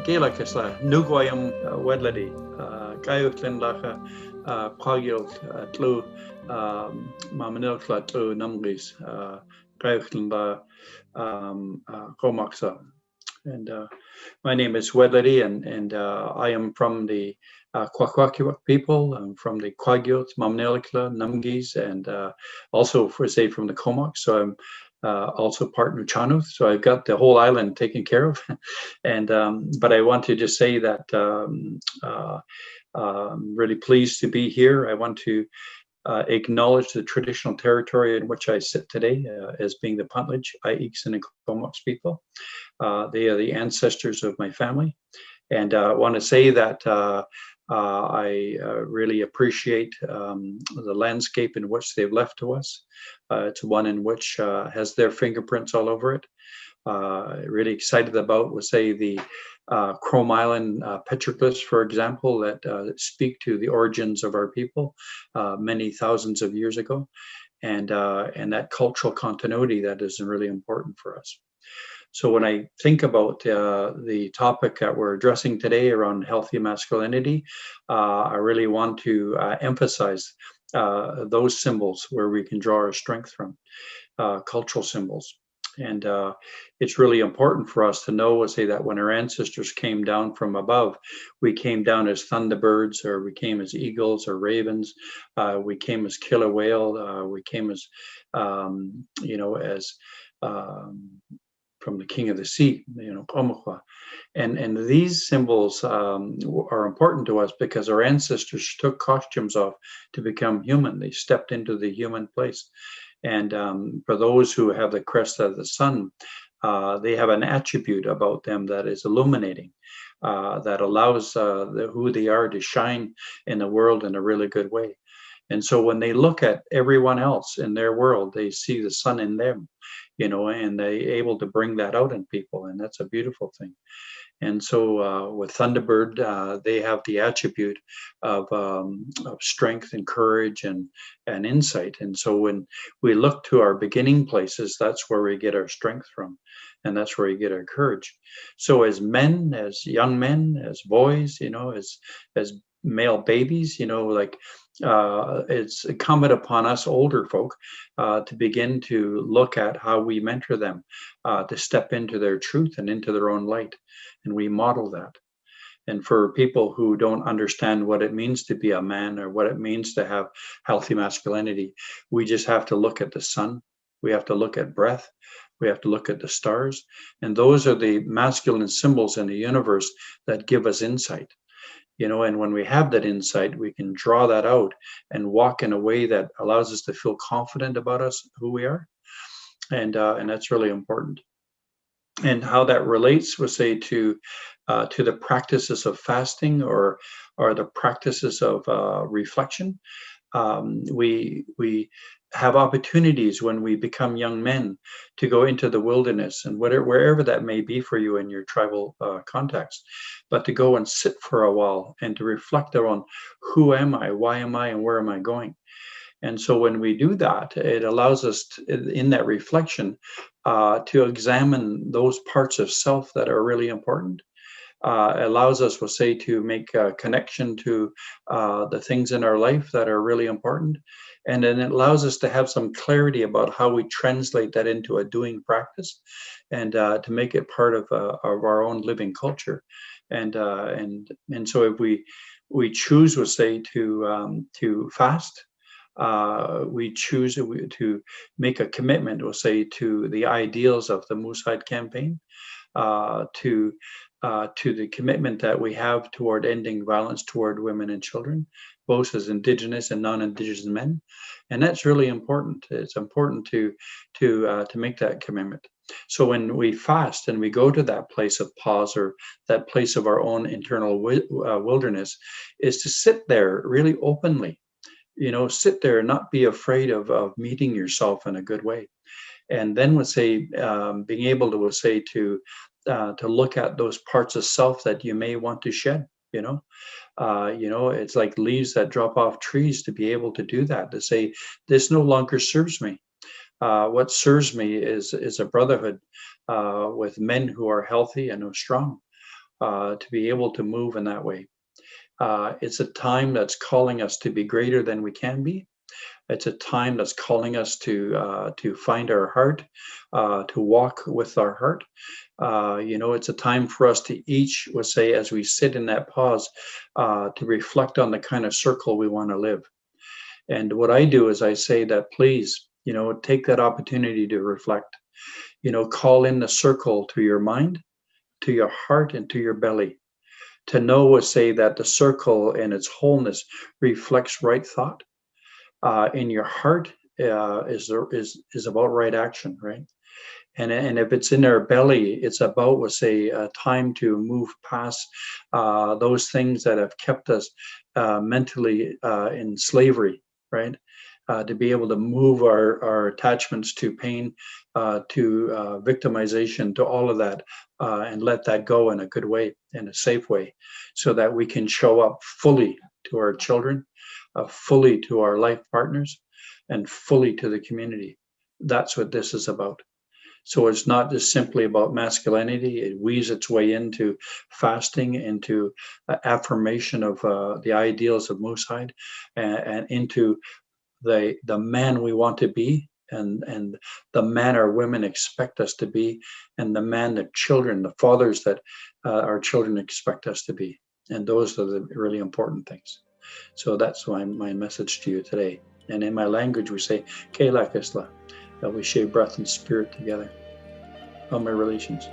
Gaelakisla Nugoyam Wedlidi Gayutlin Lacha Pagil Tlu Mamanilkla Tlu Numgis Gayutlin La Komaksa. And my name is Wedlidi, and I am from the Kwakwakiwak people. I'm from the Kwagyot, Mamnelikla, Numgis, and also from the Comox. So I'm also part Nuchanuth. So I've got the whole island taken care of. And but I want to just say that I'm really pleased to be here. I want to acknowledge the traditional territory in which I sit today as being the Puntledge, Aiks, and Comox people. They are the ancestors of my family. And I want to say that I really appreciate the landscape in which they've left to us. It's one in which has their fingerprints all over it. Really excited about, we'll say, the Chrome Island petroglyphs, for example, that speak to the origins of our people many thousands of years ago, and that cultural continuity that is really important for us. So when I think about the topic that we're addressing today around healthy masculinity, I really want to emphasize those symbols where we can draw our strength from, cultural symbols. And it's really important for us to know, say, that when our ancestors came down from above, we came down as thunderbirds, or we came as eagles or ravens, we came as killer whale, we came as, from the king of the sea, Komokwa. And these symbols are important to us because our ancestors took costumes off to become human. They stepped into the human place. And for those who have the crest of the sun, they have an attribute about them that is illuminating, that allows who they are to shine in the world in a really good way. And so when they look at everyone else in their world, they see the sun in them, and they're able to bring that out in people. And that's a beautiful thing. And so with Thunderbird, they have the attribute of strength and courage and insight. And so when we look to our beginning places, that's where we get our strength from. And that's where we get our courage. So as men, as young men, as boys, as male babies, it's incumbent upon us older folk to begin to look at how we mentor them to step into their truth and into their own light. And we model that. And for people who don't understand what it means to be a man or what it means to have healthy masculinity, we just have to look at the sun. We have to look at breath. We have to look at the stars. And those are the masculine symbols in the universe that give us insight. And when we have that insight, we can draw that out and walk in a way that allows us to feel confident about us, who we are. And that's really important. And how that relates, we'll say, to the practices of fasting or the practices of reflection. We have opportunities when we become young men to go into the wilderness and wherever that may be for you in your tribal context, but to go and sit for a while and to reflect on who am I, why am I, and where am I going. And so when we do that, it allows us in that reflection to examine those parts of self that are really important. Allows us, we'll say, to make a connection to the things in our life that are really important. And then it allows us to have some clarity about how we translate that into a doing practice and to make it part of our own living culture. And so if we choose, we'll say, to fast, we choose to make a commitment, we'll say, to the ideals of the Moosehide campaign, to the commitment that we have toward ending violence toward women and children, both as Indigenous and non-Indigenous men. And that's really important. It's important to make that commitment. So when we fast and we go to that place of pause or that place of our own internal wilderness, is to sit there really openly, sit there and not be afraid of meeting yourself in a good way. And then we'll say, being able to, we'll say, to look at those parts of self that you may want to shed. It's like leaves that drop off trees, to be able to do that, to say, this no longer serves me. What serves me is a brotherhood with men who are healthy and who are strong. to be able to move in that way. It's a time that's calling us to be greater than we can be. It's a time that's calling us to find our heart, to walk with our heart. It's a time for us to each, we'll say, as we sit in that pause, to reflect on the kind of circle we want to live. And what I do is I say that please, take that opportunity to reflect. Call in the circle to your mind, to your heart, and to your belly. To know, say, that the circle in its wholeness reflects right thought. In your heart is about right action, right? And if it's in our belly, it's about, we'll say, time to move past those things that have kept us mentally in slavery, right? To be able to move our attachments to pain, to victimization, to all of that, and let that go in a good way, in a safe way, so that we can show up fully to our children, fully to our life partners, and fully to the community. That's what this is about. So it's not just simply about masculinity. It weaves its way into fasting, into affirmation of the ideals of Moosehide, and into the man we want to be, and the man our women expect us to be, and the man that children, the fathers that our children expect us to be. And those are the really important things. So that's my message to you today. And in my language, we say, Kela Kisla, that we share breath and spirit together. On my relations.